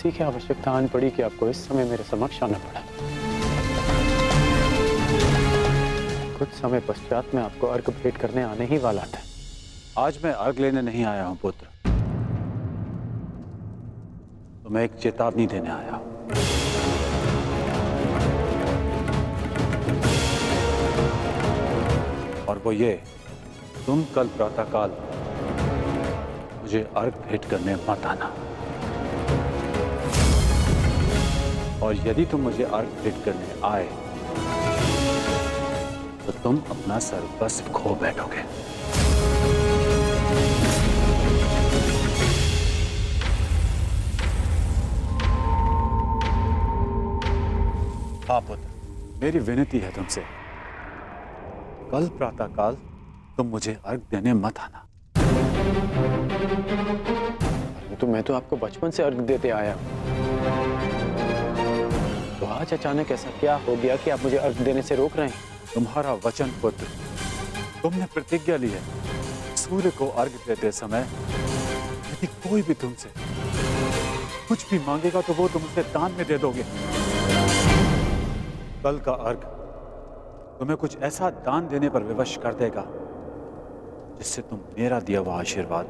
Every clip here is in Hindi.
इसी की आवश्यकता आन पड़ी कि आपको इस समय मेरे समक्ष आना पड़ा। कुछ समय पश्चात मैं आपको अर्घ भेंट करने आने ही वाला था। आज मैं अर्घ लेने नहीं आया हूं पुत्र, तो मैं एक चेतावनी देने आया हूं। और वो ये, तुम कल प्रातःकाल मुझे अर्घ भेंट करने मत आना। और यदि तुम मुझे अर्घ भेंट करने आए तो तुम अपना सर्वस्व खो बैठोगे। हाँ पुत्र, मेरी विनती है तुमसे, कल प्रातःकाल तुम मुझे अर्घ देने मत आना। परंतु मैं तो आपको बचपन से अर्घ देते आया हूं। तो आज अचानक ऐसा क्या हो गया कि आप मुझे अर्घ देने से रोक रहे हैं? तुम्हारा वचन पुत्र, तुमने प्रतिज्ञा ली है, सूर्य को अर्घ देते समय यदि कोई भी तुमसे कुछ भी मांगेगा तो वो तुम उसे दान में दे दोगे। कल का अर्घ तुम्हें कुछ ऐसा दान देने पर विवश कर देगा जिससे तुम मेरा दिया हुआ आशीर्वाद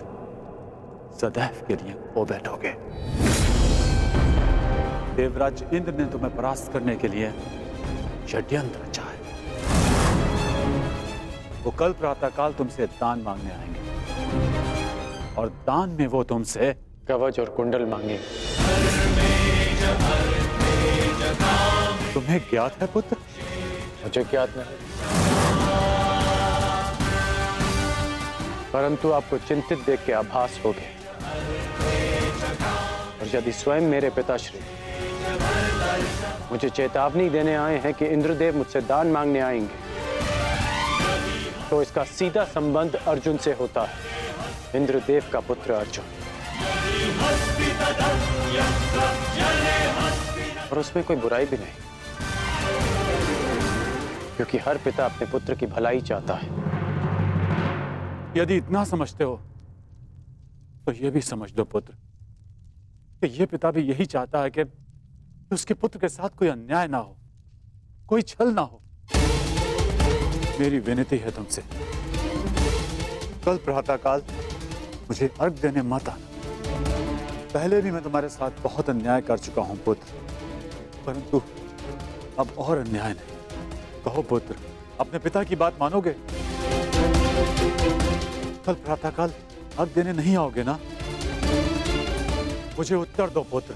सदैव के लिए खो बैठोगे। देवराज इंद्र ने तुम्हें परास्त करने के लिए षड्यंत्र रचा है। वो कल प्रातःकाल तुमसे दान मांगने आएंगे और दान में वो तुमसे कवच और कुंडल मांगे। तुम्हें ज्ञात है पुत्र? मुझे ज्ञात नहीं, परंतु आपको चिंतित देख के आभास हो गया। और यदि स्वयं मेरे पिताश्री मुझे चेतावनी देने आए हैं कि इंद्रदेव मुझसे दान मांगने आएंगे, तो इसका सीधा संबंध अर्जुन से होता है, इंद्रदेव का पुत्र अर्जुन। और उसमें कोई बुराई भी नहीं, क्योंकि हर पिता अपने पुत्र की भलाई चाहता है। यदि इतना समझते हो तो यह भी समझ लो पुत्र कि यह पिता भी यही चाहता है कि उसके पुत्र के साथ कोई अन्याय ना हो, कोई छल ना हो। मेरी विनती है तुमसे, कल प्रातःकाल मुझे अर्घ देने मत आना। पहले भी मैं तुम्हारे साथ बहुत अन्याय कर चुका हूं पुत्र, परंतु अब और अन्याय नहीं। कहो पुत्र, अपने पिता की बात मानोगे? कल प्रातःकाल अर्घ देने नहीं आओगे ना? मुझे उत्तर दो पुत्र,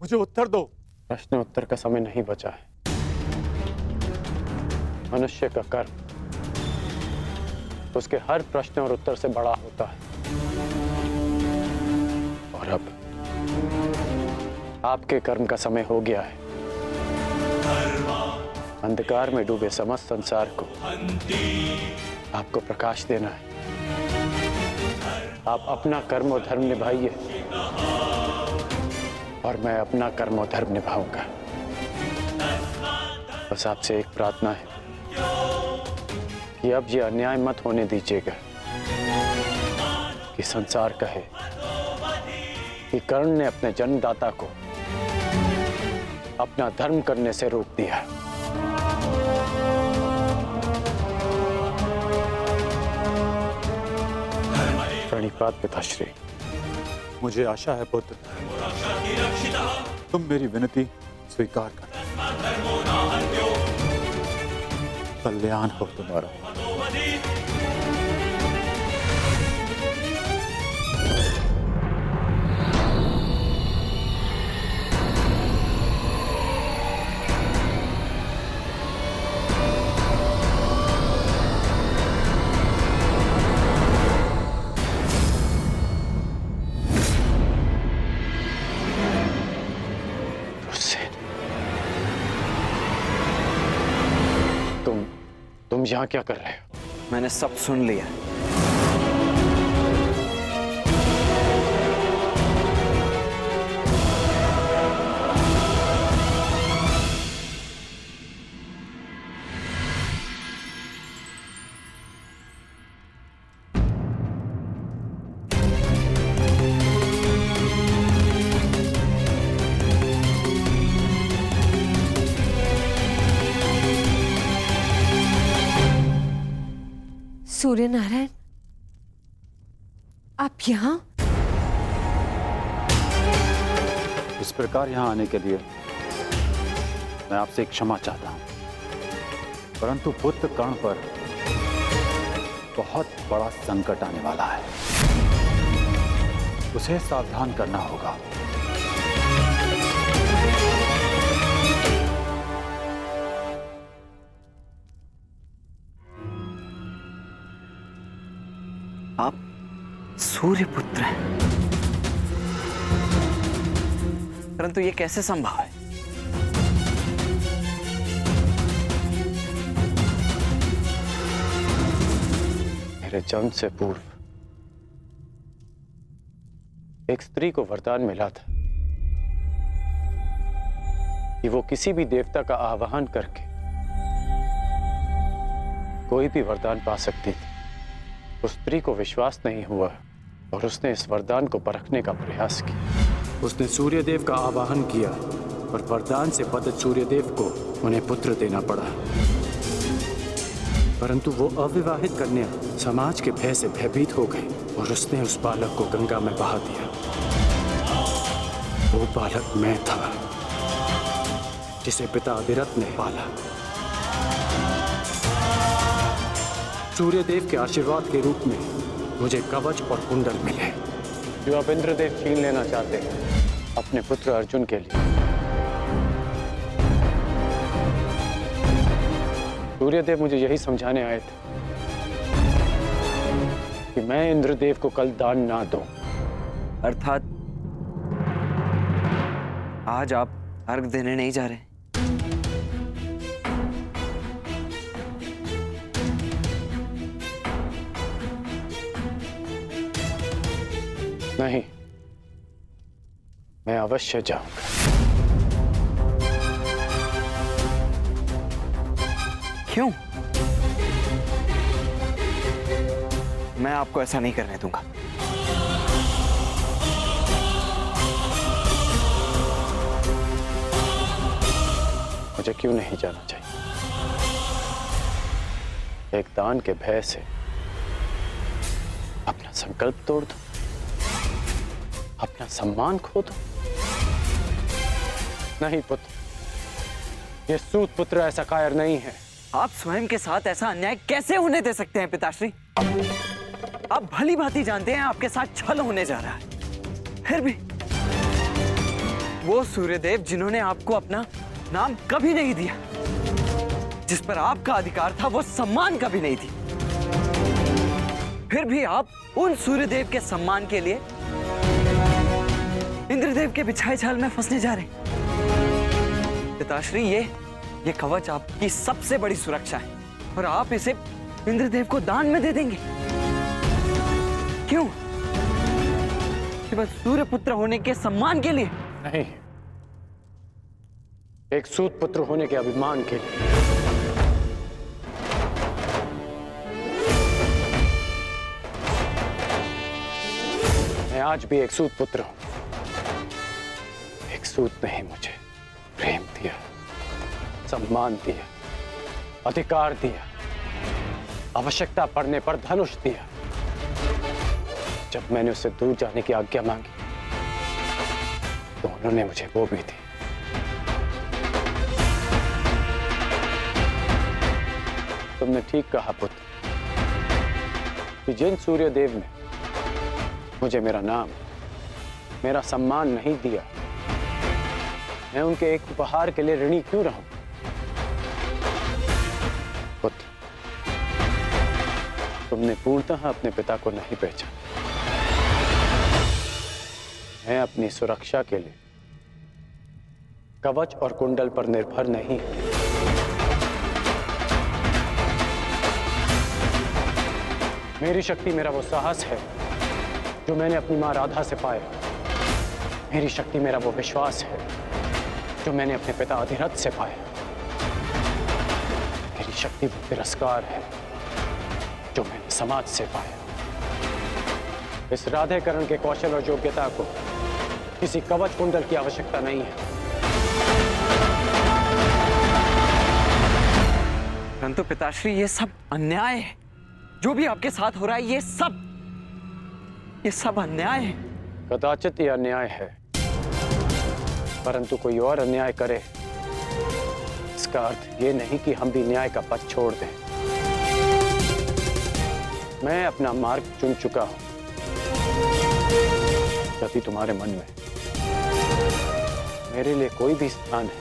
मुझे उत्तर दो। प्रश्न उत्तर का समय नहीं बचा है। मनुष्य का कर्म उसके हर प्रश्न और उत्तर से बड़ा होता है। और अब आपके कर्म का समय हो गया है। अंधकार में डूबे समस्त संसार को आपको प्रकाश देना है। आप अपना कर्म और धर्म निभाइए और मैं अपना कर्म और धर्म निभाऊंगा। बस आपसे एक प्रार्थना है कि अब ये अन्याय मत होने दीजिएगा कि संसार कहे कि कर्ण ने अपने जन्मदाता को अपना धर्म करने से रोक दिया। प्रणिपात पिताश्री। मुझे आशा है पुत्र, तुम मेरी विनती स्वीकार कर। कल्याण हो तुम्हारा। तुम यहाँ क्या कर रहे हो? मैंने सब सुन लिया। सूर्य नारायण, आप यहाँ? इस प्रकार यहाँ आने के लिए मैं आपसे क्षमा चाहता हूं, परंतु पुत्र कर्ण पर बहुत बड़ा संकट आने वाला है। उसे सावधान करना होगा। आप सूर्यपुत्र हैं, परंतु ये कैसे संभव है? मेरे जन्म से पूर्व एक स्त्री को वरदान मिला था कि वो किसी भी देवता का आवाहन करके कोई भी वरदान पा सकती थी। उस स्त्री को विश्वास नहीं हुआ और उसने इस वरदान को परखने का प्रयास किया। उसने सूर्यदेव का आवाहन किया और वरदान से बद्ध सूर्यदेव को उन्हें पुत्र देना पड़ा, परंतु वो अविवाहित कन्या समाज के भय से भयभीत हो गई और उसने उस बालक को गंगा में बहा दिया। वो बालक मैं था, जिसे पिता अधिरथ ने पाला। सूर्यदेव के आशीर्वाद के रूप में मुझे कवच और कुंडल मिले, जो अब इंद्रदेव छीन लेना चाहते हैं अपने पुत्र अर्जुन के लिए। सूर्यदेव मुझे यही समझाने आए थे कि मैं इंद्रदेव को कल दान ना दूं। अर्थात आज आप अर्घ देने नहीं जा रहे? नहीं, मैं अवश्य जाऊंगा। क्यों? मैं आपको ऐसा नहीं करने दूंगा। मुझे क्यों नहीं जाना चाहिए? एक दान के भय से अपना संकल्प तोड़ दो, अपना सम्मान खो दो? नहीं पुत्र, ये सूत पुत्र ऐसा कायर नहीं है। आप स्वयं के साथ ऐसा अन्याय कैसे होने दे सकते हैं पिताश्री? आप भली भांति जानते हैं आपके साथ छल होने जा रहा है। फिर भी वो सूर्यदेव जिन्होंने आपको अपना नाम कभी नहीं दिया, जिस पर आपका अधिकार था, वो सम्मान कभी नहीं दी, फिर भी आप उन सूर्यदेव के सम्मान के लिए इंद्रदेव के बिछाए जाल में फंसने जा रहे हैं। पिताश्री, ये कवच आपकी सबसे बड़ी सुरक्षा है और आप इसे इंद्रदेव को दान में दे देंगे। क्यों? केवल सूर्यपुत्र होने के सम्मान के लिए? नहीं, एक सूत पुत्र होने के अभिमान के लिए। मैं आज भी एक सूत पुत्र हूं। एक सूत ने ही मुझे प्रेम दिया, सम्मान दिया, अधिकार दिया, आवश्यकता पड़ने पर धनुष दिया। जब मैंने उससे दूर जाने की आज्ञा मांगी तो उन्होंने मुझे वो भी दी। तुमने ठीक कहा पुत्र कि जिन सूर्यदेव ने मुझे मेरा नाम, मेरा सम्मान नहीं दिया, मैं उनके एक उपहार के लिए ऋणी क्यों रहूं? पुत्र, तुमने पूर्णतः अपने पिता को नहीं पहचाना। मैं अपनी सुरक्षा के लिए कवच और कुंडल पर निर्भर नहीं। मेरी शक्ति मेरा वो साहस है जो मैंने अपनी मां राधा से पाया। मेरी शक्ति मेरा वो विश्वास है जो मैंने अपने पिता अधिरथ से पाया। मेरी शक्ति वो तिरस्कार है जो मैंने समाज से पाया। इस राधेकरण के कौशल और योग्यता को किसी कवच कुंडल की आवश्यकता नहीं है। परंतु पिताश्री, ये सब अन्याय है। जो भी आपके साथ हो रहा है ये सब अन्याय है। कदाचित यह अन्याय है, परंतु कोई और अन्याय करे इसका अर्थ ये नहीं कि हम भी न्याय का पथ छोड़ दें। मैं अपना मार्ग चुन चुका हूं। यदि तुम्हारे मन में मेरे लिए कोई भी स्थान है,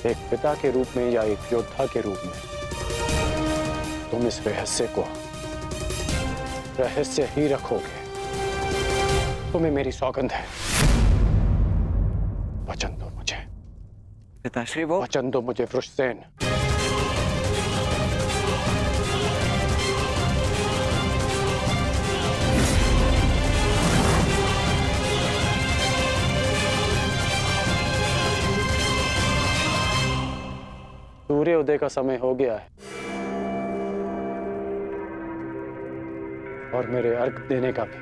एक पिता के रूप में या एक योद्धा के रूप में, तुम इस रहस्य को रहस्य ही रखोगे। तुम्हें मेरी सौगंध है। वचन दो मुझे, पिताश्री। वो वचन दो मुझे वृषसेन। सूर्योदय का समय हो गया है और मेरे अर्घ देने का भी।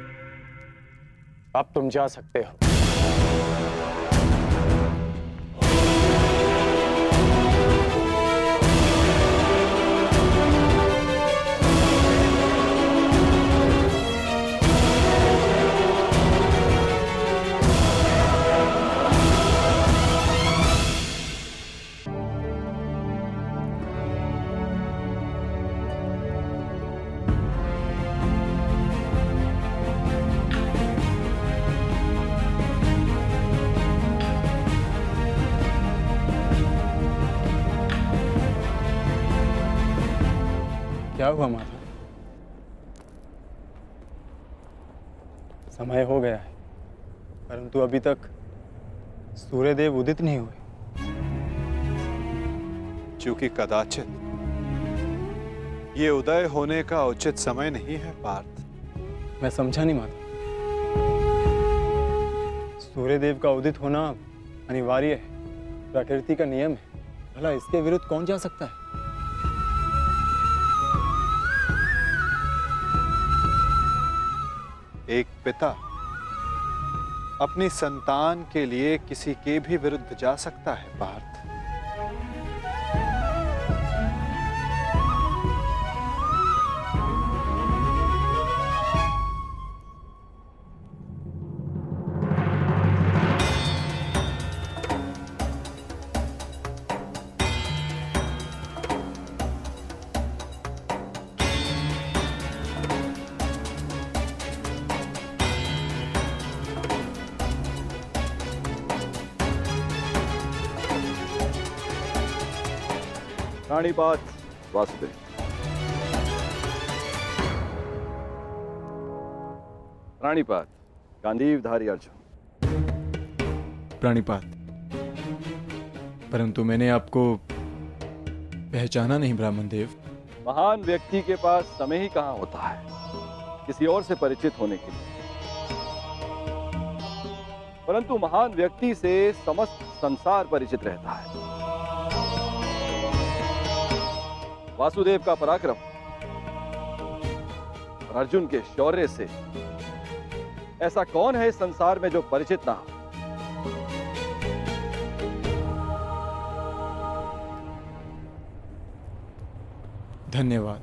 अब तुम जा सकते हो। क्या हुआ माता? समय हो गया है, परंतु अभी तक सूर्यदेव उदित नहीं हुए। क्योंकि कदाचित ये उदय होने का उचित समय नहीं है पार्थ। मैं समझा नहीं माता। सूर्यदेव का उदित होना अनिवार्य है, प्रकृति का नियम है। भला इसके विरुद्ध कौन जा सकता है? एक पिता अपनी संतान के लिए किसी के भी विरुद्ध जा सकता है पार्थ। प्राणिपात वासुदेव। प्राणिपात गांधीवधारी अर्जुन। प्राणिपात, परंतु मैंने आपको पहचाना नहीं ब्राह्मण देव। महान व्यक्ति के पास समय ही कहां होता है किसी और से परिचित होने के लिए, परंतु महान व्यक्ति से समस्त संसार परिचित रहता है। वासुदेव का पराक्रम और अर्जुन के शौर्य से ऐसा कौन है इस संसार में जो परिचित ना हो। धन्यवाद।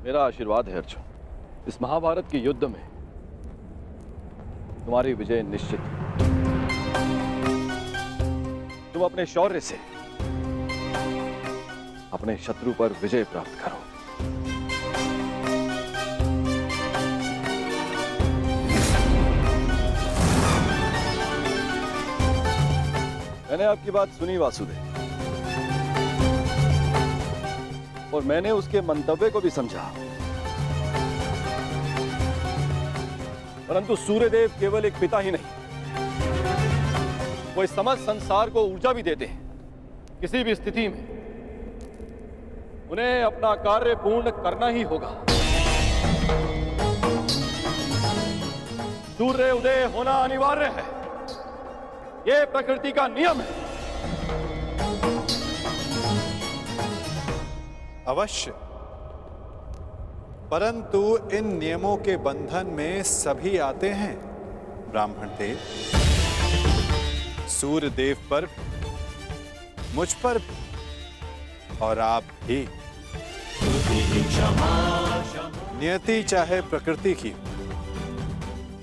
मेरा आशीर्वाद है अर्जुन, इस महाभारत के युद्ध में तुम्हारी विजय निश्चित है। तुम अपने शौर्य से अपने शत्रु पर विजय प्राप्त करो। मैंने आपकी बात सुनी वासुदेव, और मैंने उसके मंतव्य को भी समझा, परंतु सूर्यदेव केवल एक पिता ही नहीं, वो इस समस्त संसार को ऊर्जा भी देते हैं। किसी भी स्थिति में उन्हें अपना कार्य पूर्ण करना ही होगा। सूर्य उदय होना अनिवार्य है, यह प्रकृति का नियम है। अवश्य, परंतु इन नियमों के बंधन में सभी आते हैं ब्राह्मण देव। सूर्य देव पर, मुझ पर भी, और आप भी। नियति चाहे प्रकृति की,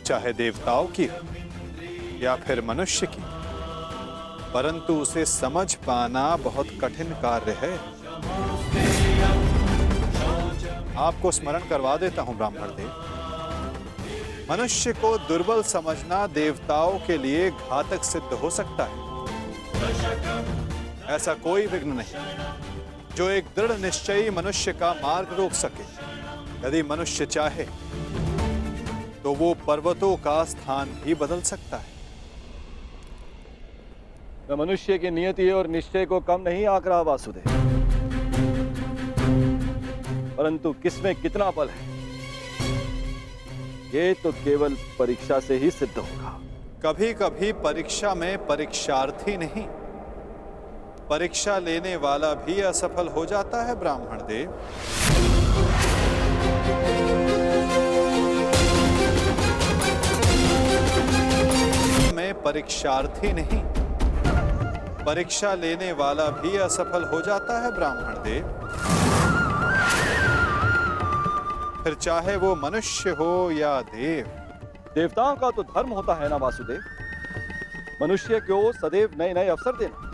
चाहे देवताओं की हो, या फिर मनुष्य की, परंतु उसे समझ पाना बहुत कठिन कार्य है। आपको स्मरण करवा देता हूं ब्राह्मण देव। मनुष्य को दुर्बल समझना देवताओं के लिए घातक सिद्ध हो सकता है। ऐसा कोई विघ्न नहीं जो एक दृढ़ निश्चयी मनुष्य का मार्ग रोक सके। यदि मनुष्य चाहे तो वो पर्वतों का स्थान भी बदल सकता है। मैं मनुष्य की नियति और निश्चय को कम नहीं आंक रहा वासुदेव, परंतु किसमें कितना बल है ये तो केवल परीक्षा से ही सिद्ध होगा। कभी कभी परीक्षा में परीक्षार्थी नहीं, परीक्षा लेने वाला भी असफल हो जाता है ब्राह्मण देव। में परीक्षार्थी नहीं, परीक्षा लेने वाला भी असफल हो जाता है ब्राह्मण देव। फिर चाहे वो मनुष्य हो या देव। देवताओं का तो धर्म होता है ना वासुदेव, मनुष्य को सदैव नए नए अवसर देना।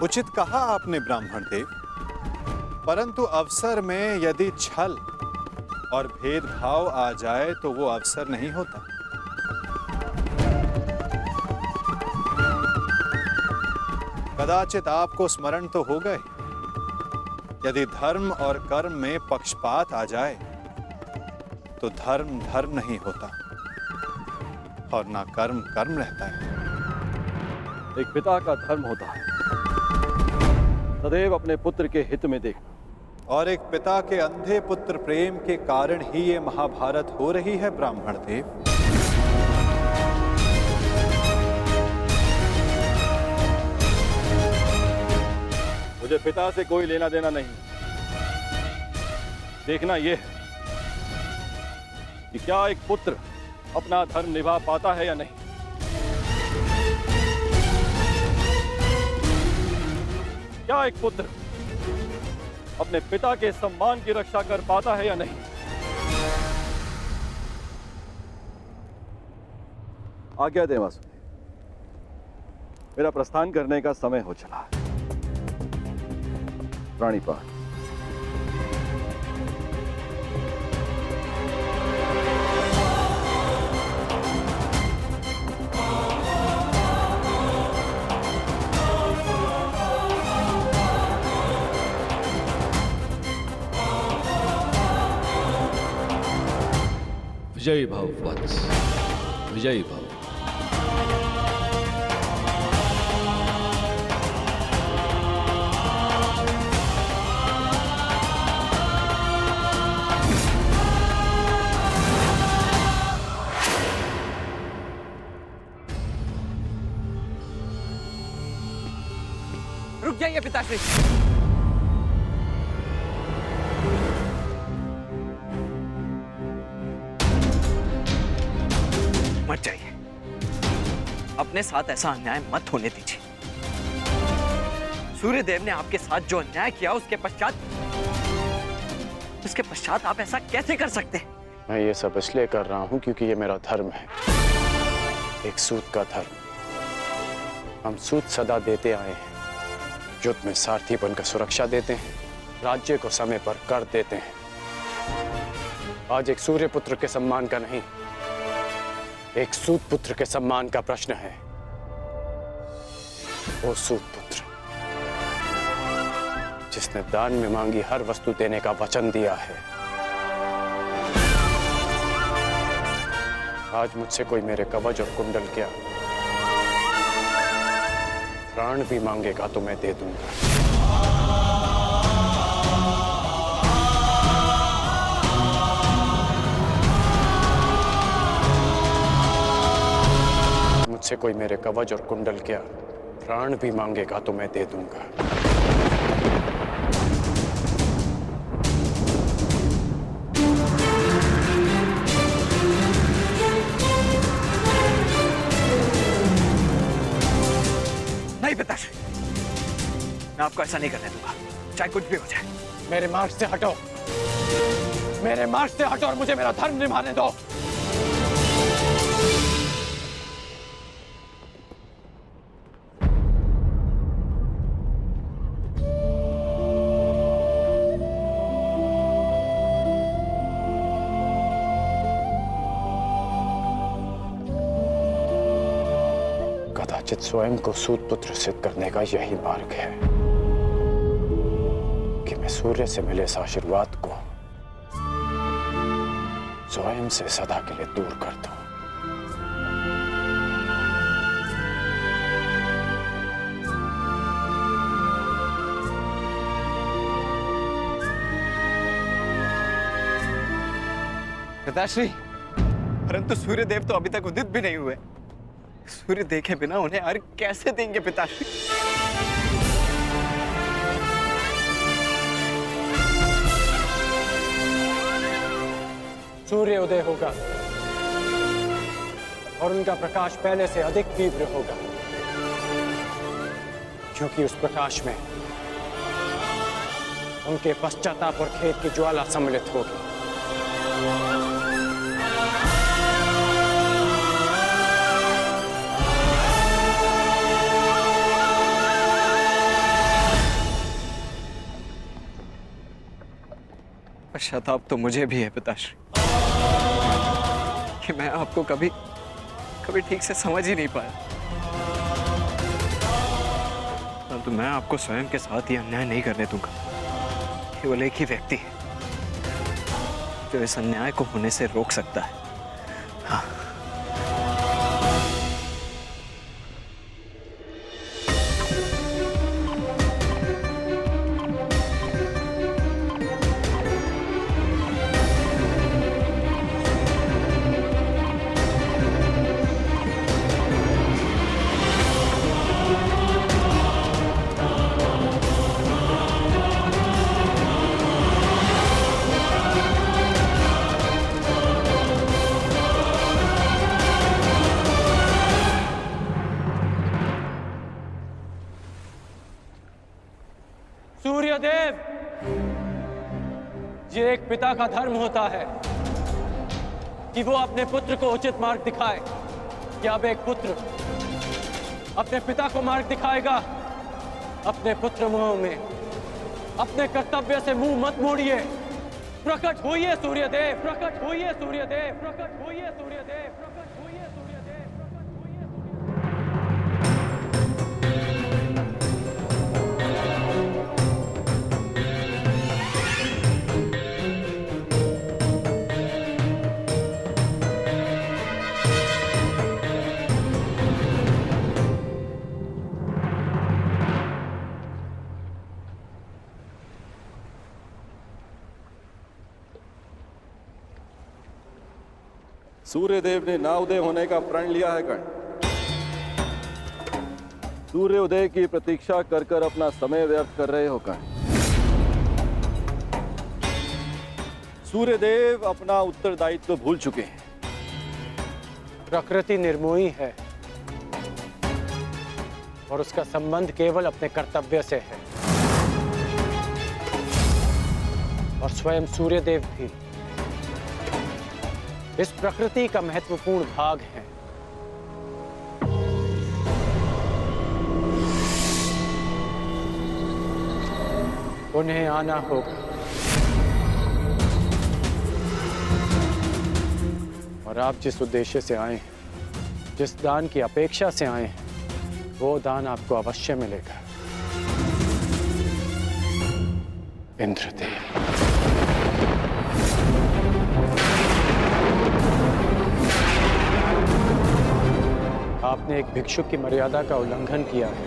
उचित कहा आपने ब्राह्मण देव, परंतु अवसर में यदि छल और भेदभाव आ जाए तो वो अवसर नहीं होता। कदाचित आपको स्मरण तो हो गए, यदि धर्म और कर्म में पक्षपात आ जाए तो धर्म धर्म नहीं होता और ना कर्म कर्म रहता है। एक पिता का धर्म होता है सदैव अपने पुत्र के हित में देखना, और एक पिता के अंधे पुत्र प्रेम के कारण ही ये महाभारत हो रही है ब्राह्मण देव। मुझे पिता से कोई लेना देना नहीं। देखना यह है कि क्या एक पुत्र अपना धर्म निभा पाता है या नहीं। क्या एक पुत्र अपने पिता के सम्मान की रक्षा कर पाता है या नहीं। आज्ञा दें वासुदेव, मेरा प्रस्थान करने का समय हो चला है। प्राणीपात। विजयी भव वत्स, विजयी भव। रुक जाइए पिताश्री। मत जाइए, अपने साथ ऐसा अन्याय मत होने दीजिए। सूर्यदेव ने आपके साथ जो अन्याय किया उसके पश्चात आप ऐसा कैसे कर सकते हैं? मैं ये सब इसलिए कर रहा हूं क्योंकि ये मेरा धर्म है, एक सूत का धर्म। हम सूत सदा देते आए हैं, युद्ध में सारथी बनकर सुरक्षा देते हैं, राज्य को समय पर कर देते हैं। आज एक सूर्य पुत्र के सम्मान का नहीं, एक सूत पुत्र के सम्मान का प्रश्न है। वो सूत पुत्र जिसने दान में मांगी हर वस्तु देने का वचन दिया है, आज मुझसे कोई मेरे कवच और कुंडल क्या प्राण भी मांगेगा तो मैं दे दूंगा। मुझसे कोई मेरे कवच और कुंडल क्या प्राण भी मांगेगा तो मैं दे दूंगा। आपको ऐसा नहीं करने दूंगा, चाहे कुछ भी हो जाए। मेरे मार्ग से हटो, मेरे मार्ग से हटो और मुझे मेरा धर्म निभाने दो। कदाचित स्वयं को सूतपुत्र सिद्ध करने का यही मार्ग है कि मैं सूर्य से मिले इस आशीर्वाद को स्वयं से सदा के लिए दूर कर दूं। पिताश्री, परंतु सूर्य देव तो अभी तक उदित भी नहीं हुए। सूर्य देखे बिना उन्हें अर्घ कैसे देंगे पिताश्री? सूर्य उदय होगा और उनका प्रकाश पहले से अधिक तीव्र होगा, क्योंकि उस प्रकाश में उनके पश्चाताप और खेद की ज्वाला सम्मिलित होगी। पश्चाताप तो मुझे भी है पिताश्री कि मैं आपको कभी ठीक से समझ ही नहीं पाया। परंतु मैं आपको स्वयं के साथ ये अन्याय नहीं करने दूंगा। केवल एक ही व्यक्ति है जो इस अन्याय को होने से रोक सकता है। हाँ। सूर्यदेव, ये एक पिता का धर्म होता है कि वो अपने पुत्र को उचित मार्ग दिखाए। क्या अब एक पुत्र अपने पिता को मार्ग दिखाएगा? अपने पुत्र मोह में अपने कर्तव्य से मुंह मत मोड़िए। प्रकट होइए सूर्यदेव, प्रकट होइए सूर्यदेव, प्रकट होइए सूर्यदेव, प्रकट होइए सूर्यदेव, प्रकट होइए सूर्यदेव। सूर्यदेव ने ना उदय होने का प्रण लिया है कर्ण। सूर्य उदय की प्रतीक्षा कर कर अपना समय व्यर्थ कर रहे हो कर्ण। सूर्यदेव अपना उत्तरदायित्व भूल चुके हैं। प्रकृति निर्मोही है और उसका संबंध केवल अपने कर्तव्य से है, और स्वयं सूर्यदेव भी इस प्रकृति का महत्वपूर्ण भाग है। उन्हें आना होगा और आप जिस उद्देश्य से आए हैं, जिस दान की अपेक्षा से आए हैं, वो दान आपको अवश्य मिलेगा। इंद्रदेव, आपने एक भिक्षुक की मर्यादा का उल्लंघन किया है।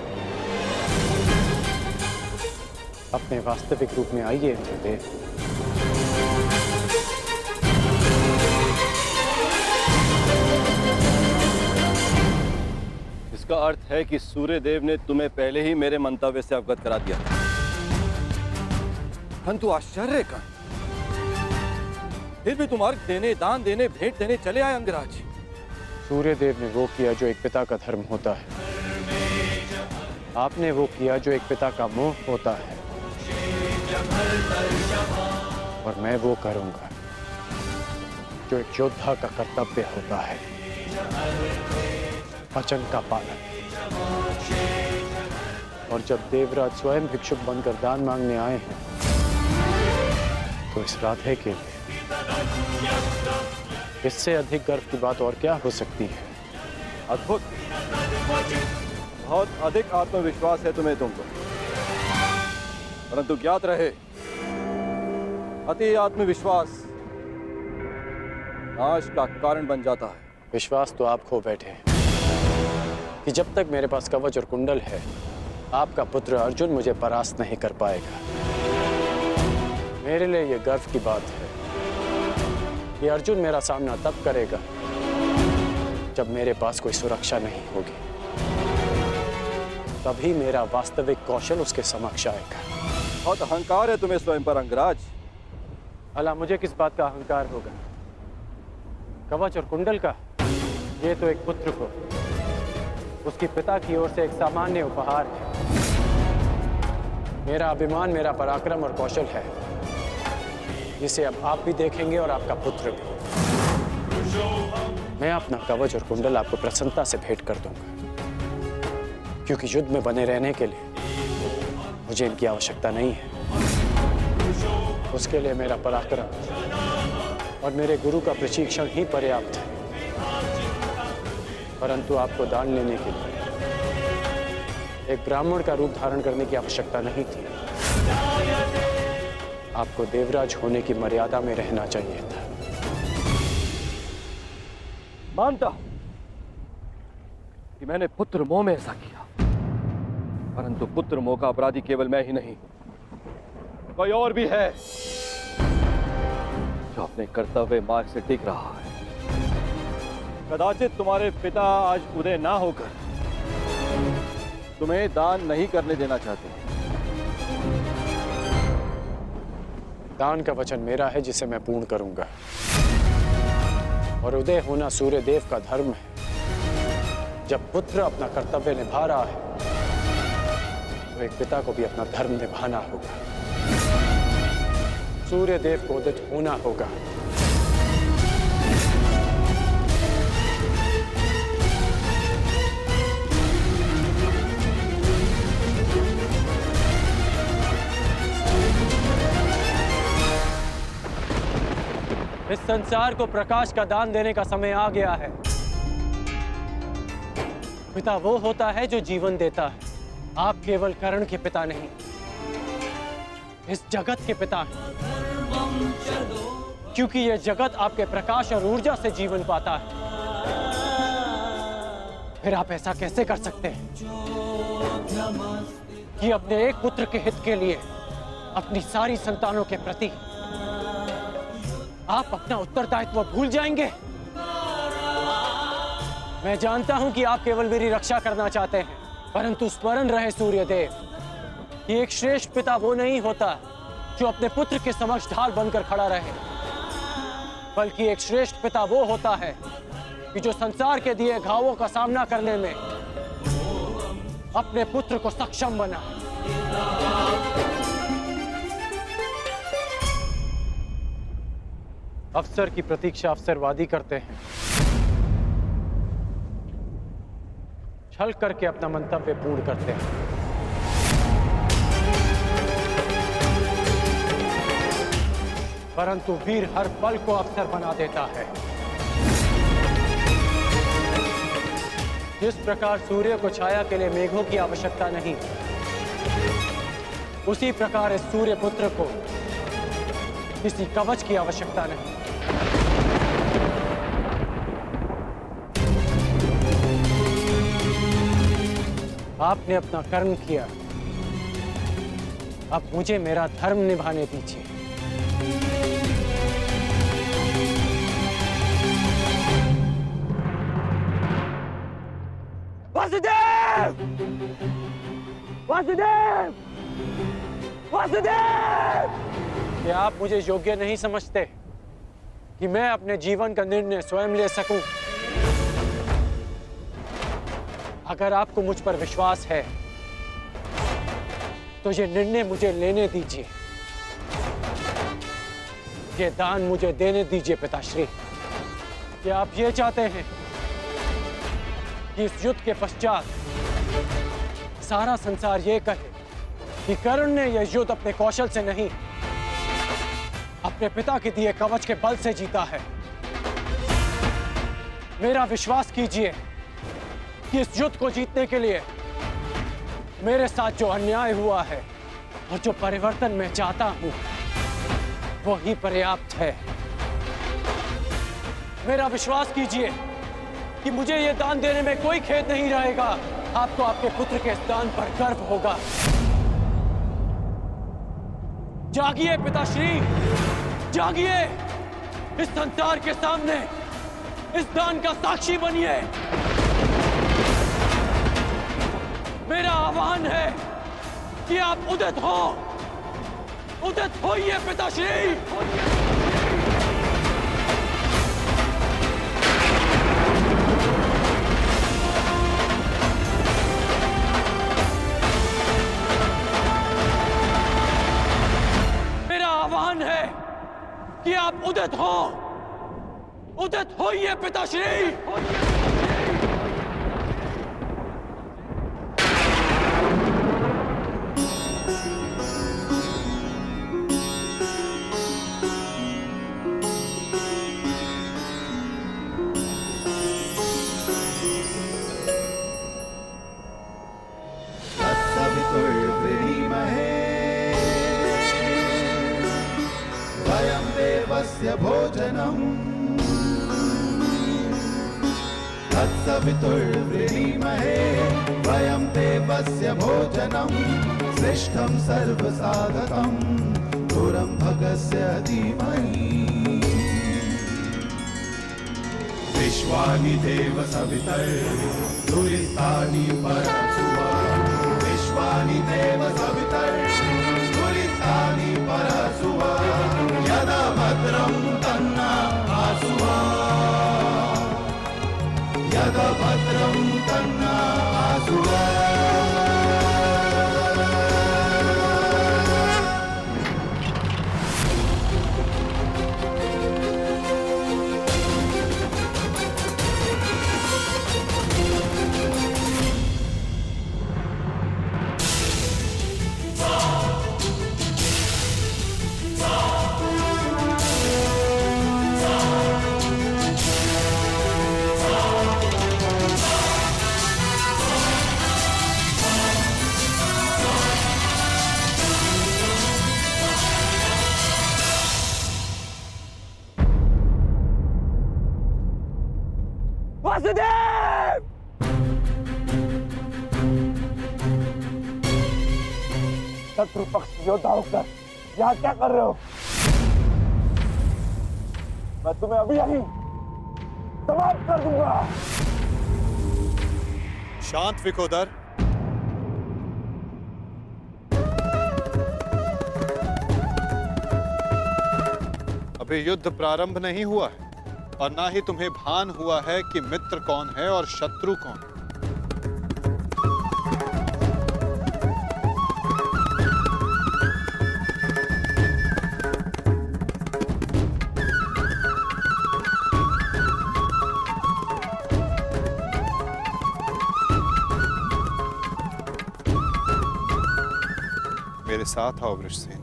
अपने वास्तविक रूप में आइए इंद्रदेव। इसका अर्थ है कि सूर्यदेव ने तुम्हें पहले ही मेरे मंतव्य से अवगत करा दिया। परंतु आश्चर्य का, फिर भी तुम अर्घ देने, दान देने, भेंट देने चले आए अंगराज। सूर्यदेव ने वो किया जो एक पिता का धर्म होता है। आपने वो किया जो एक पिता का मोह होता है, और मैं वो करूंगा जो एक योद्धा का कर्तव्य होता है, वचन का पालन। और जब देवराज स्वयं भिक्षुक बनकर दान मांगने आए हैं, तो इस राधे के लिए इससे अधिक गर्व की बात और क्या हो सकती है? अद्भुत, बहुत अधिक आत्मविश्वास है तुम्हें तुमको, परंतु ज्ञात रहे, अति आत्मविश्वास नाश का कारण बन जाता है। विश्वास तो आप खो बैठे हैं कि जब तक मेरे पास कवच और कुंडल है, आपका पुत्र अर्जुन मुझे परास्त नहीं कर पाएगा। मेरे लिए यह गर्व की बात है कि अर्जुन मेरा सामना तब करेगा जब मेरे पास कोई सुरक्षा नहीं होगी। तभी मेरा वास्तविक कौशल उसके समक्ष आएगा। बहुत अहंकार है तुम्हें स्वयं पर अंगराज। भला मुझे किस बात का अहंकार होगा? कवच और कुंडल का? ये तो एक पुत्र को उसके पिता की ओर से एक सामान्य उपहार है। मेरा अभिमान, मेरा पराक्रम और कौशल है, जिसे अब आप भी देखेंगे और आपका पुत्र भी। मैं अपना कवच और कुंडल आपको प्रसन्नता से भेंट कर दूंगा, क्योंकि युद्ध में बने रहने के लिए मुझे इनकी आवश्यकता नहीं है। उसके लिए मेरा पराक्रम और मेरे गुरु का प्रशिक्षण ही पर्याप्त है। परंतु आपको दान लेने के लिए एक ब्राह्मण का रूप धारण करने की आवश्यकता नहीं थी। आपको देवराज होने की मर्यादा में रहना चाहिए था। मानता हूं कि मैंने पुत्र मोह में ऐसा किया, परंतु पुत्र मोह का अपराधी केवल मैं ही नहीं, कोई और भी है जो अपने कर्तव्य मार्ग से टिक रहा है। कदाचित तुम्हारे पिता आज उदय ना होकर तुम्हें दान नहीं करने देना चाहते। दान का वचन मेरा है, जिसे मैं पूर्ण करूंगा। और उदय होना सूर्य देव का धर्म है। जब पुत्र अपना कर्तव्य निभा रहा है, तो एक पिता को भी अपना धर्म निभाना होगा। सूर्य देव को उदित होना होगा। इस संसार को प्रकाश का दान देने का समय आ गया है। पिता वो होता है जो जीवन देता है। आप केवल कर्ण के पिता नहीं, इस जगत के पिता हैं। क्योंकि यह जगत आपके प्रकाश और ऊर्जा से जीवन पाता है। फिर आप ऐसा कैसे कर सकते हैं कि अपने एक पुत्र के हित के लिए अपनी सारी संतानों के प्रति आप अपना उत्तरदायित्व भूल जाएंगे? मैं जानता हूं कि आप केवल मेरी रक्षा करना चाहते हैं, परंतु स्मरण रहे सूर्यदेव कि एक श्रेष्ठ पिता वो नहीं होता जो अपने पुत्र के समक्ष ढाल बनकर खड़ा रहे, बल्कि एक श्रेष्ठ पिता वो होता है कि जो संसार के दिए घावों का सामना करने में अपने पुत्र को सक्षम बना। अवसर की प्रतीक्षा अवसरवादी करते हैं, छल करके अपना मंतव्य पूर्ण करते हैं। परंतु वीर हर पल को अवसर बना देता है। जिस प्रकार सूर्य को छाया के लिए मेघों की आवश्यकता नहीं, उसी प्रकार इस सूर्य पुत्र को किसी कवच की आवश्यकता नहीं। आपने अपना कर्म किया, अब मुझे मेरा धर्म निभाने दीजिए। वासुदेव! वासुदेव! वासुदेव! क्या आप मुझे योग्य नहीं समझते कि मैं अपने जीवन का निर्णय स्वयं ले सकूं? अगर आपको मुझ पर विश्वास है तो ये निर्णय मुझे लेने दीजिए, ये दान मुझे देने दीजिए पिताश्री। क्या आप ये चाहते हैं कि इस युद्ध के पश्चात सारा संसार ये कहे कि कर्ण ने यह युद्ध अपने कौशल से नहीं, अपने पिता के दिए कवच के बल से जीता है? मेरा विश्वास कीजिए कि इस युद्ध को जीतने के लिए मेरे साथ जो अन्याय हुआ है और जो परिवर्तन मैं चाहता हूं वो ही पर्याप्त है। मेरा विश्वास कीजिए कि मुझे यह दान देने में कोई खेद नहीं रहेगा। आपको आपके पुत्र के इस दान पर गर्व होगा। जागिए पिताश्री, जागिए, इस संसार के सामने इस दान का साक्षी बनिए। मेरा आह्वान है कि आप उदित हो, उदित होइए पिताश्री। मेरा आह्वान है कि आप उदित हो, उदित होइए पिताश्री। वयं देवस्य भोजनम् तत्सवितुर्वृणीमहे वयं देवस्य भोजनम् श्रेष्ठं सर्वसाधकं पुरं भगस्य धीमहि विश्वानि देव सवितर्दुरितानि परशुवा विश्वानि देव सवितर्दुरितानि परशुवा यदा भद्रं तन्ना आसुवा यदा भद्रं तन्ना आसुवा। वासुदेव! शत्रु पक्ष योद्धा होकर यहाँ क्या कर रहे हो? मैं तुम्हें अभी यहीं समाप्त कर दूंगा। शांत विकोदर, अभी युद्ध प्रारंभ नहीं हुआ है और ना ही तुम्हें भान हुआ है कि मित्र कौन है और शत्रु कौन। मेरे साथ आओ वृषसेन।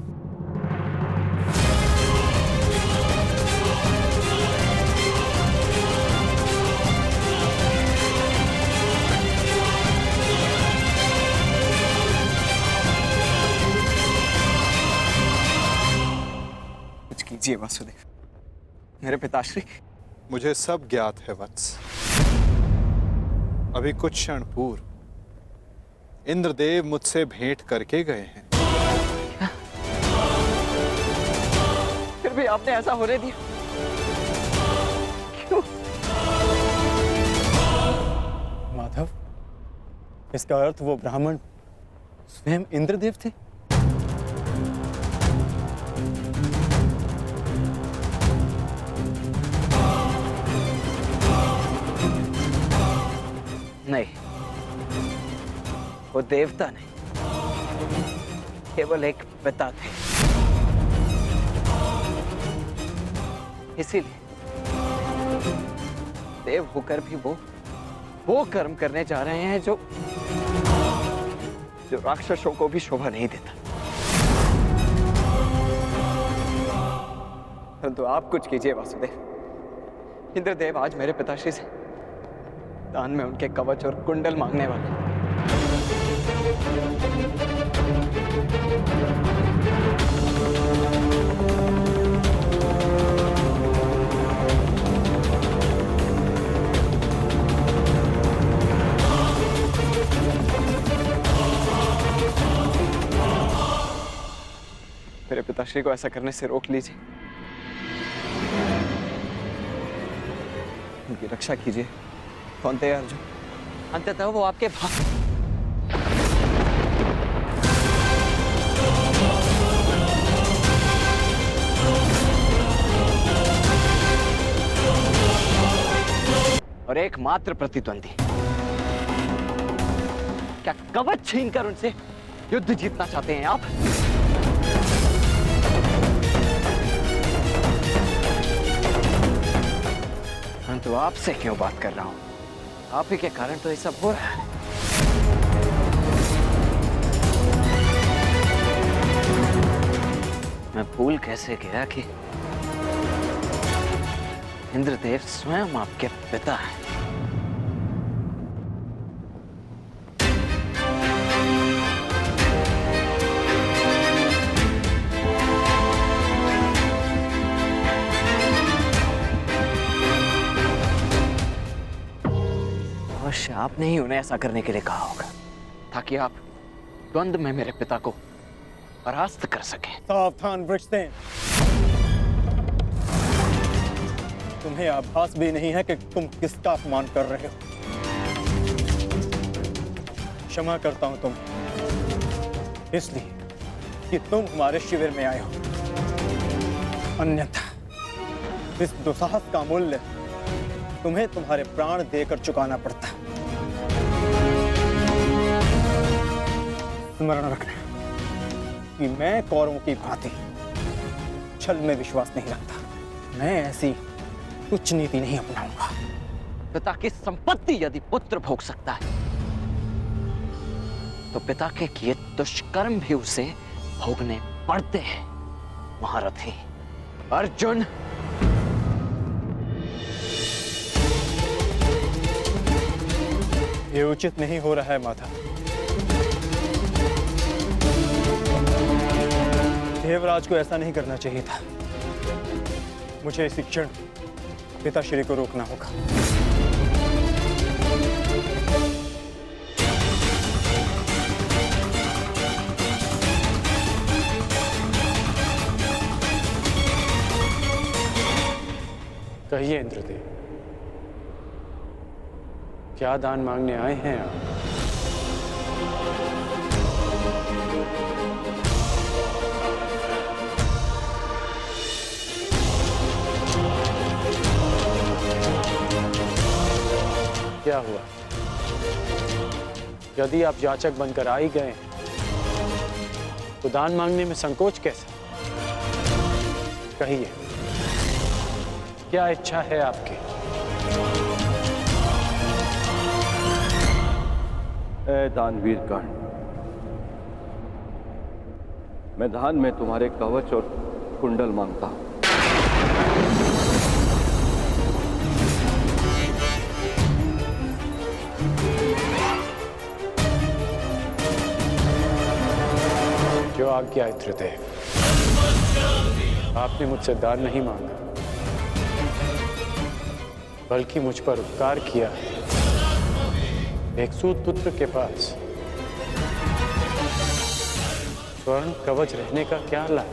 कीजिए वासुदेव, मेरे पिताश्री। मुझे सब ज्ञात है वत्स। अभी कुछ क्षण पूर्व इंद्रदेव मुझसे भेंट करके गए हैं। फिर भी आपने ऐसा होने दिया क्यों? माधव, इसका अर्थ वो ब्राह्मण स्वयं इंद्रदेव थे? नहीं, वो देवता नहीं, केवल एक पिता थे, इसीलिए देव होकर भी वो कर्म करने जा रहे हैं जो राक्षसों को भी शोभा नहीं देता। परंतु आप कुछ कीजिए वासुदेव। इंद्रदेव आज मेरे पिताश्री से दान में उनके कवच और कुंडल मांगने वाले। मेरे पिताश्री को ऐसा करने से रोक लीजिए, उनकी रक्षा कीजिए। कौन थे अर्जुन? अंततः वो आपके और एकमात्र प्रतिद्वंदी। क्या कवच छीनकर उनसे युद्ध जीतना चाहते हैं आप? परंतु आपसे क्यों बात कर रहा हूं? आप ही के कारण तो ये सब हो रहा है। मैं भूल कैसे गया कि इंद्रदेव स्वयं आपके पिता हैं। अवश्य आपने ही उन्हें ऐसा करने के लिए कहा होगा, ताकि आप द्वंद्व में मेरे पिता को परास्त कर सकें। सावधान वृक्षसेन, तुम्हें आभास भी नहीं है कि तुम किसका अपमान कर रहे हो। क्षमा करता हूं तुम, इसलिए कि तुम हमारे शिविर में आए हो, अन्यथा इस दुस्साहस का मूल्य तुम्हें तुम्हारे प्राण देकर चुकाना पड़ता। स्मरण रखना कि मैं कौरवों की भांति छल में विश्वास नहीं रखता। मैं ऐसी तुच्छ नीति नहीं अपनाऊंगा। पिता की संपत्ति यदि पुत्र भोग सकता है, तो पिता के किए दुष्कर्म भी उसे भोगने पड़ते हैं। महारथी अर्जुन, ये उचित नहीं हो रहा है माता। देवराज को ऐसा नहीं करना चाहिए था। मुझे इसी क्षण पिताश्री को रोकना होगा। कहिए इंद्रदेव, क्या दान मांगने आए हैं आप? क्या हुआ? यदि आप याचक बनकर आ ही गए तो दान मांगने में संकोच कैसा? कहिए, क्या इच्छा है आपकी? ए दानवीर कर्ण, मैं दान में तुम्हारे कवच और कुंडल मांगता हूं। जो आज्ञा इंद्रदेव। आपने मुझसे दान नहीं मांगा, बल्कि मुझ पर उपकार किया। एक सूत पुत्र के पास स्वर्ण कवच रहने का क्या लाभ?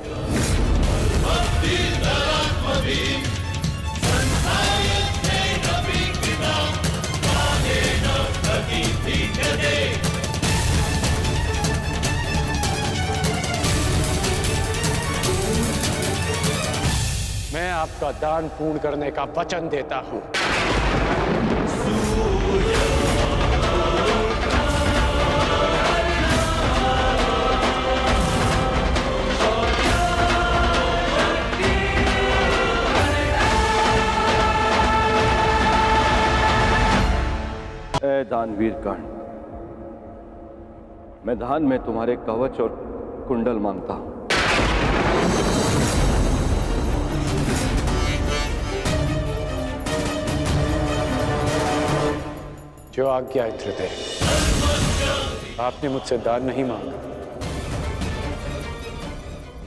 मैं आपका दान पूर्ण करने का वचन देता हूं। जय दानवीर कर्ण। मैं दान में तुम्हारे कवच और कुंडल मांगता हूं। जो आज्ञा इंद्रदेव। आपने मुझसे दान नहीं मांगा,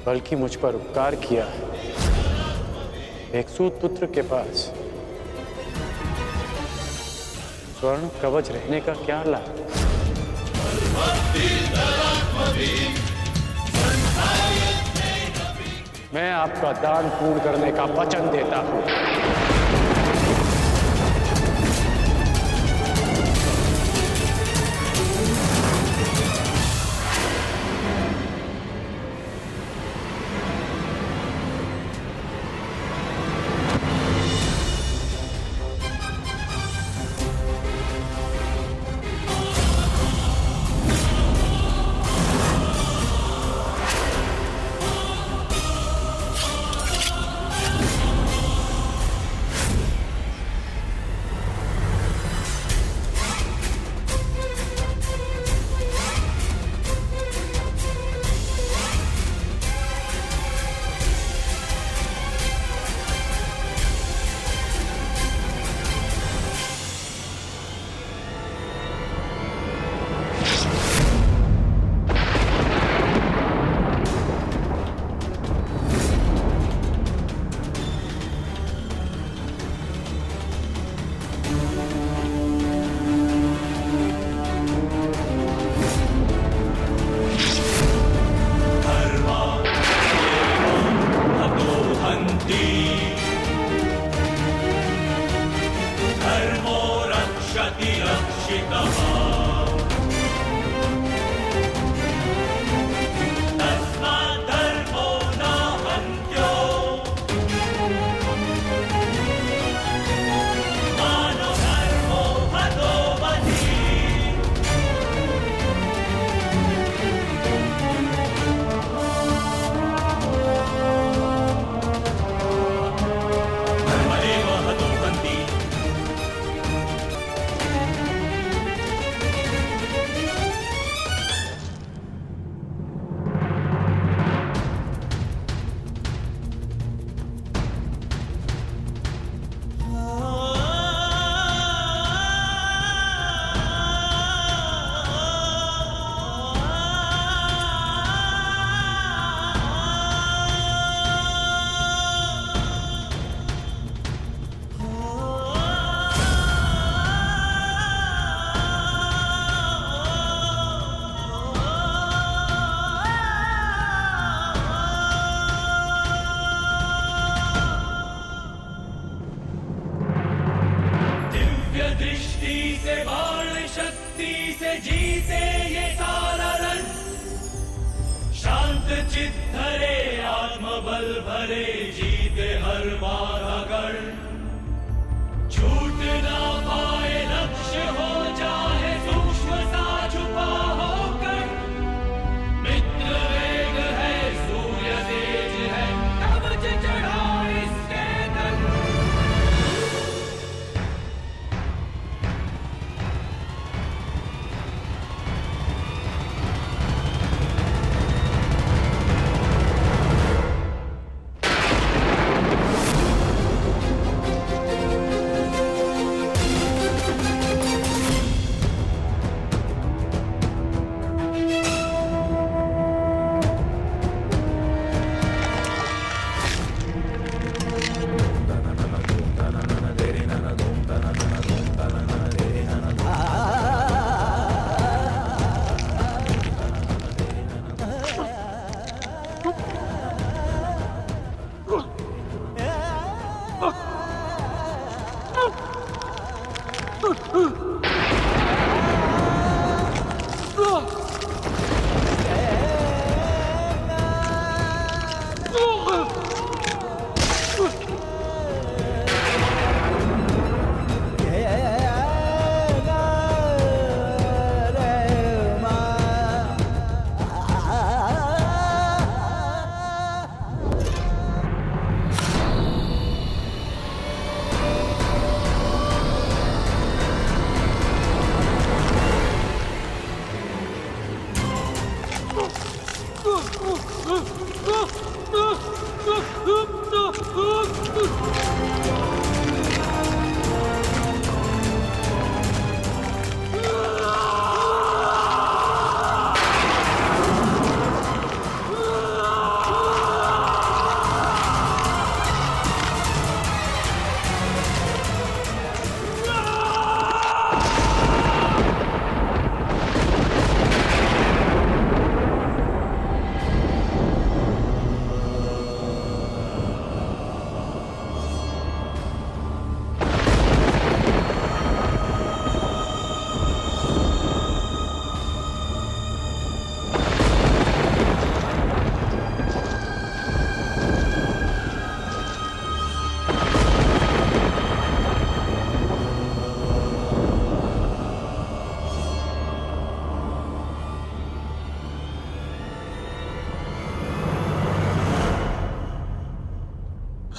बल्कि मुझ पर उपकार किया है। एक सूत पुत्र के पास स्वर्ण कवच रहने का क्या लाभ? मैं आपका दान पूर्ण करने का वचन देता हूं।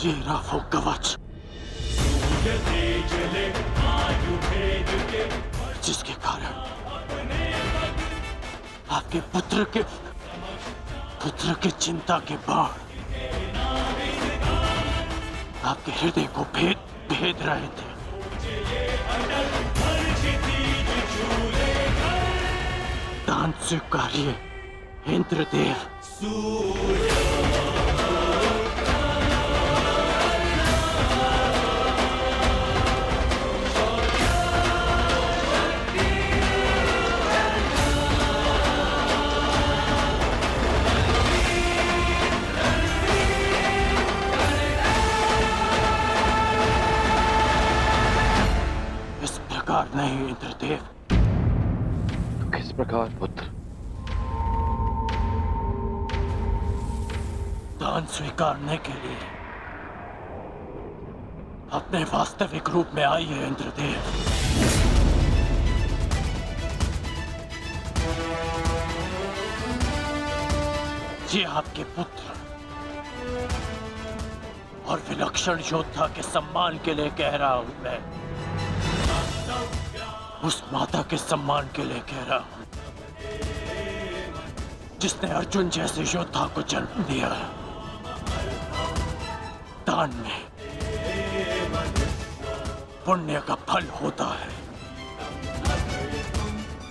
ये रहा वो कवच जिसके कारण आपके पुत्र के चिंता के बाण आपके हृदय को भेद रहे थे। दान स्वीकारिए इंद्रदेव। इस प्रकार नहीं इंद्रदेव। तो किस प्रकार पुत्र? दान स्वीकारने के लिए अपने वास्तविक रूप में आइए इंद्रदेव। ये आपके पुत्र और विलक्षण योद्धा के सम्मान के लिए कह रहा हूं मैं। उस माता के सम्मान के लिए कह रहा हूं जिसने अर्जुन जैसे योद्धा को जन्म दिया। दान में पुण्य का फल होता है।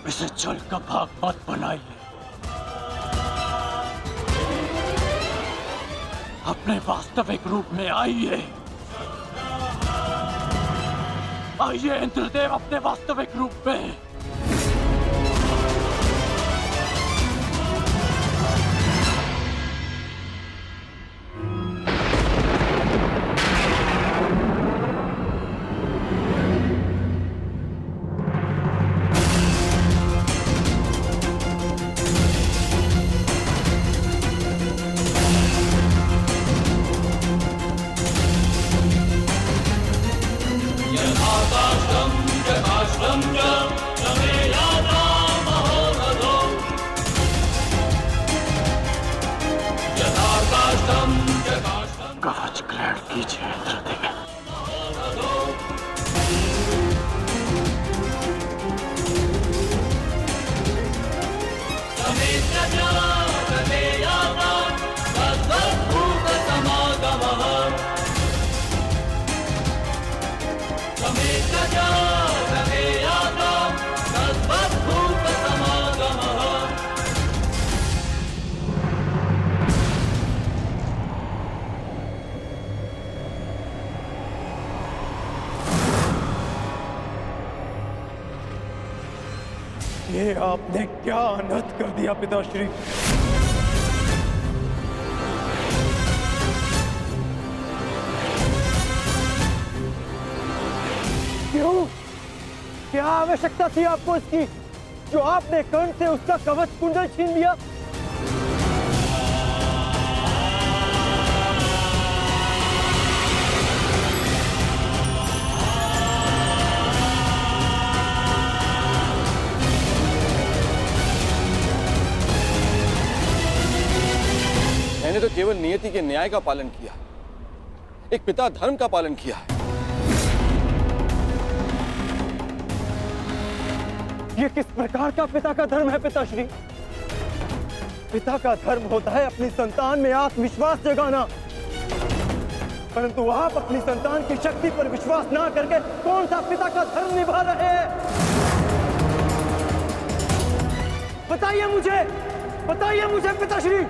इसे छल का भाग मत बनाइए। अपने वास्तविक रूप में आइए। आइए इंद्रदेव अपने वास्तविक रूप में। कवच ग्रहण कीजिए इंद्रदेव। ये आपने क्या अनर्थ कर दिया पिताश्री। क्यों? क्या आवश्यकता थी आपको इसकी, जो आपने कर्ण से उसका कवच कुंडल छीन लिया? मैंने तो केवल नियति के न्याय का पालन किया, एक पिता धर्म का पालन किया है। ये किस प्रकार का पिता का धर्म है पिताश्री? पिता का धर्म होता है अपनी संतान में आत्मविश्वास जगाना, परंतु आप अपनी संतान की शक्ति पर विश्वास ना करके कौन सा पिता का धर्म निभा रहे हैं? बताइए मुझे पिताश्री।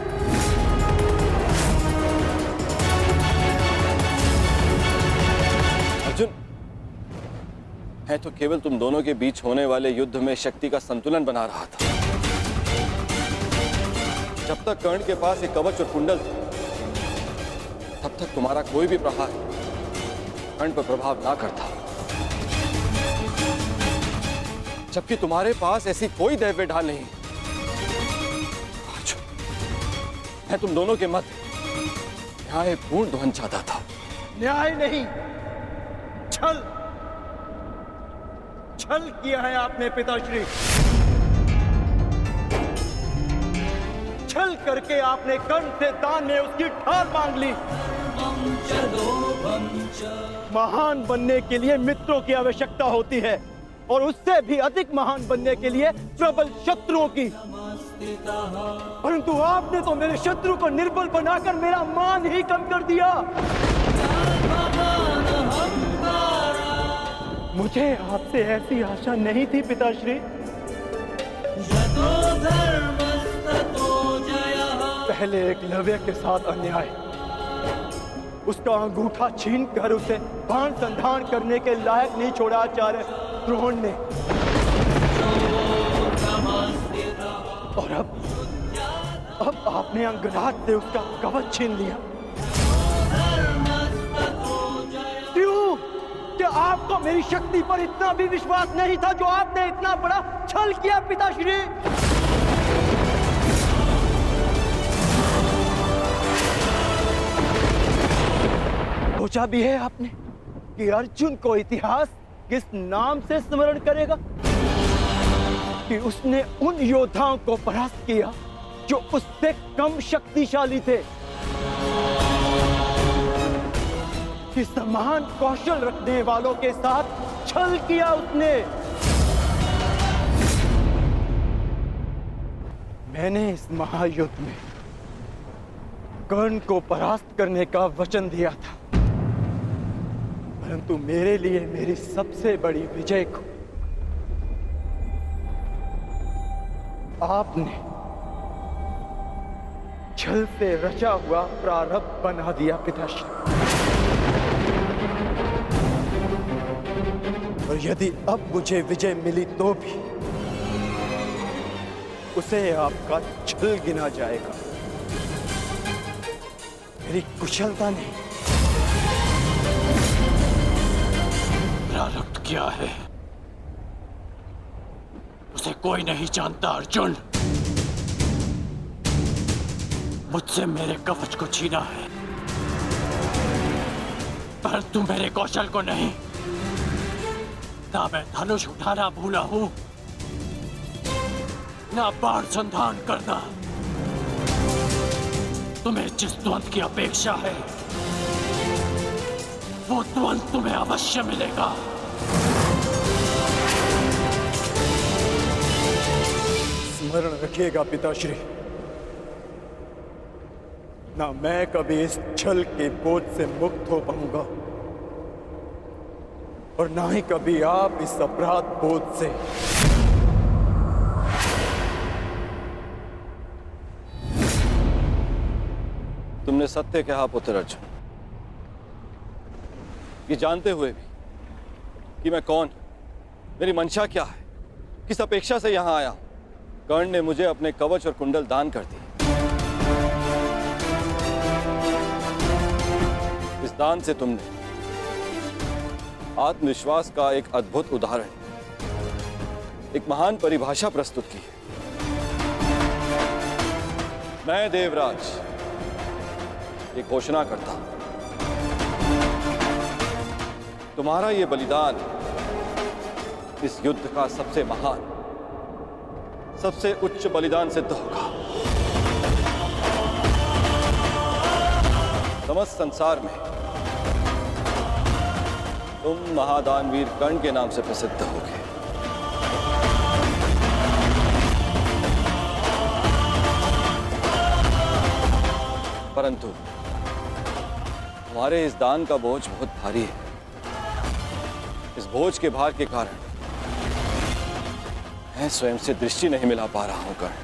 अर्जुन, मैं तो केवल तुम दोनों के बीच होने वाले युद्ध में शक्ति का संतुलन बना रहा था। जब तक कर्ण के पास एक कवच और कुंडल थे, तब तक तुम्हारा कोई भी प्रहार कर्ण पर प्रभाव ना करता। जबकि तुम्हारे पास ऐसी कोई दैव्य ढाल नहीं। आज मैं तुम दोनों के मध्य न्यायपूर्ण ध्वंस चाहता था। न्याय नहीं, छल किया है आपने पिताश्री। छल करके आपने कर्ण से दान में उसकी ढाल मांग ली। महान बनने के लिए मित्रों की आवश्यकता होती है और उससे भी अधिक महान बनने के लिए प्रबल शत्रुओं की। परंतु आपने तो मेरे शत्रु को निर्बल बनाकर मेरा मान ही कम कर दिया। मुझे आपसे ऐसी आशा नहीं थी पिताश्री। पहले एकलव्य के साथ अन्याय, उसका अंगूठा छीन कर उसे भान संधान करने के लायक नहीं छोड़ा आचार्य द्रोण ने, और अब आपने अंगराज से उसका कवच छीन लिया। क्यों? क्या आपको मेरी शक्ति पर इतना भी विश्वास नहीं था जो आपने इतना बड़ा छल किया पिताश्री? सोचा भी है आपने कि अर्जुन को इतिहास किस नाम से स्मरण करेगा? कि उसने उन योद्धाओं को परास्त किया जो उससे कम शक्तिशाली थे, कि समान कौशल रखने वालों के साथ छल किया उसने। मैंने इस महायुद्ध में कर्ण को परास्त करने का वचन दिया था, परंतु मेरे लिए मेरी सबसे बड़ी विजय को आपने छल से रचा हुआ प्रारब्ध बना दिया पिताश्री। और यदि अब मुझे विजय मिली तो भी उसे आपका छल गिना जाएगा, मेरी कुशलता नहीं। प्रारब्ध क्या है उसे कोई नहीं जानता अर्जुन। मुझसे मेरे कवच को छीना है, परंतु मेरे कौशल को नहीं। ना मैं धनुष उठाना भूला हूं, ना बाण संधान करना। तुम्हें जिस द्वंद की अपेक्षा है वो द्वंद तुम्हें अवश्य मिलेगा। स्मरण रखिएगा पिताश्री, ना मैं कभी इस छल के बोझ से मुक्त हो पाऊंगा और ना ही कभी आप इस अपराध बोझ से। तुमने सत्य कहा पुत्र अर्जुन। ये जानते हुए भी कि मैं कौन, मेरी मंशा क्या है, किस अपेक्षा से यहां आया हूं, कर्ण ने मुझे अपने कवच और कुंडल दान कर दिए। इस दान से तुमने आत्मविश्वास का एक अद्भुत उदाहरण, एक महान परिभाषा प्रस्तुत की है। मैं देवराज ये घोषणा करता हूं, तुम्हारा ये बलिदान इस युद्ध का सबसे महान, सबसे उच्च बलिदान सिद्ध होगा। समस्त संसार में तुम महादानवीर कर्ण के नाम से प्रसिद्ध होगे। परंतु तुम्हारे इस दान का बोझ बहुत भारी है। इस बोझ के भार के कारण मैं स्वयं से दृष्टि नहीं मिला पा रहा हूं कर्ण।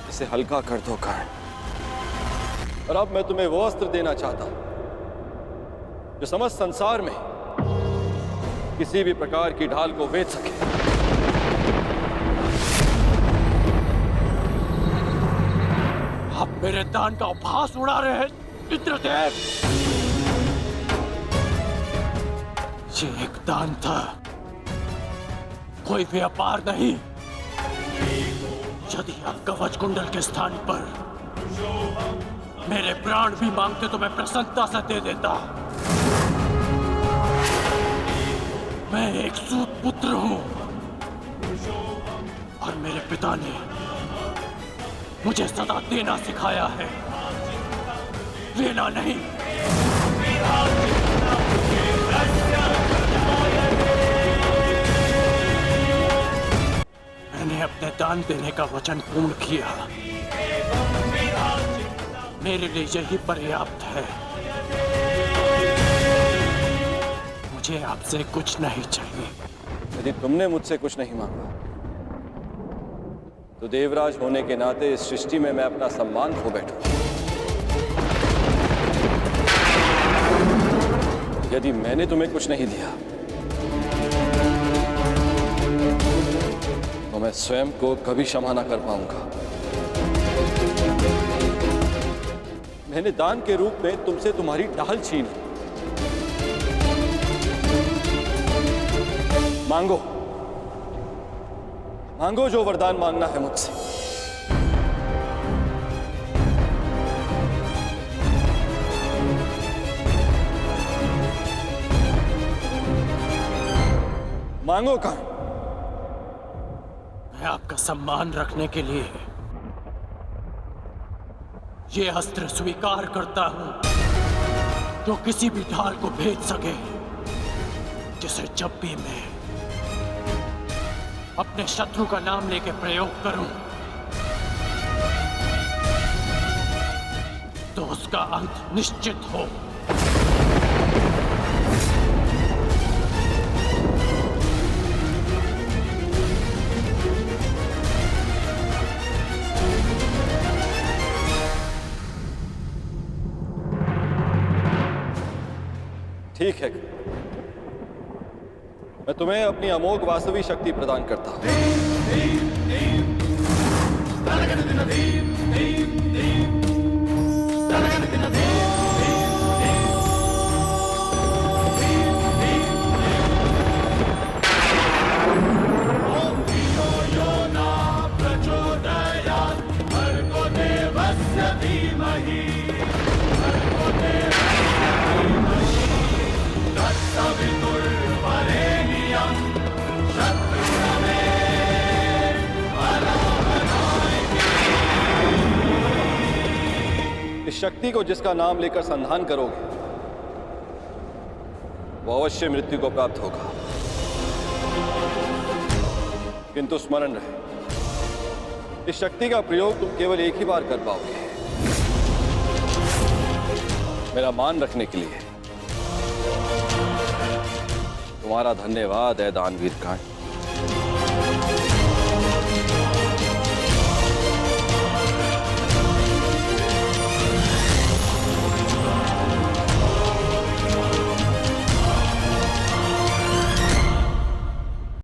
इसे हल्का कर दो कर्ण। और अब मैं तुम्हें वो अस्त्र देना चाहता हूं जो समस्त संसार में किसी भी प्रकार की ढाल को वेध सके। आप मेरे दान का उपहास उड़ा रहे हैं इंद्रदेव। ये एक दान था, कोई व्यापार नहीं। यदि आप कवच कुंडल के स्थान पर मेरे प्राण भी मांगते तो मैं प्रसन्नता से दे देता। मैं एक सूत पुत्र हूं और मेरे पिता ने मुझे सदा देना सिखाया है, लेना नहीं। मैंने अपने दान देने का वचन पूर्ण किया। मेरे लिए यही पर्याप्त है। मुझे आपसे कुछ नहीं चाहिए। यदि तुमने मुझसे कुछ नहीं मांगा तो देवराज होने के नाते इस सृष्टि में मैं अपना सम्मान खो बैठूं। यदि मैंने तुम्हें कुछ नहीं दिया तो मैं स्वयं को कभी क्षमा ना कर पाऊंगा। मैंने दान के रूप में तुमसे तुम्हारी ढाल छीनी। मांगो, मांगो जो वरदान मांगना है मुझसे। मांगो कर्ण। मैं आपका सम्मान रखने के लिए ये अस्त्र स्वीकार करता हूं, जो किसी भी ढाल को भेद सके, जिसे जब भी मैं अपने शत्रु का नाम लेके प्रयोग करूं तो उसका अंत निश्चित हो। ठीक है, मैं तुम्हें अपनी अमोघ वास्तविक शक्ति प्रदान करता हूं। इस शक्ति को जिसका नाम लेकर संधान करोगे वो अवश्य मृत्यु को प्राप्त होगा, किंतु स्मरण रहे, इस शक्ति का प्रयोग तुम केवल एक ही बार कर पाओगे। मेरा मान रखने के लिए तुम्हारा धन्यवाद है दानवीर कर्ण।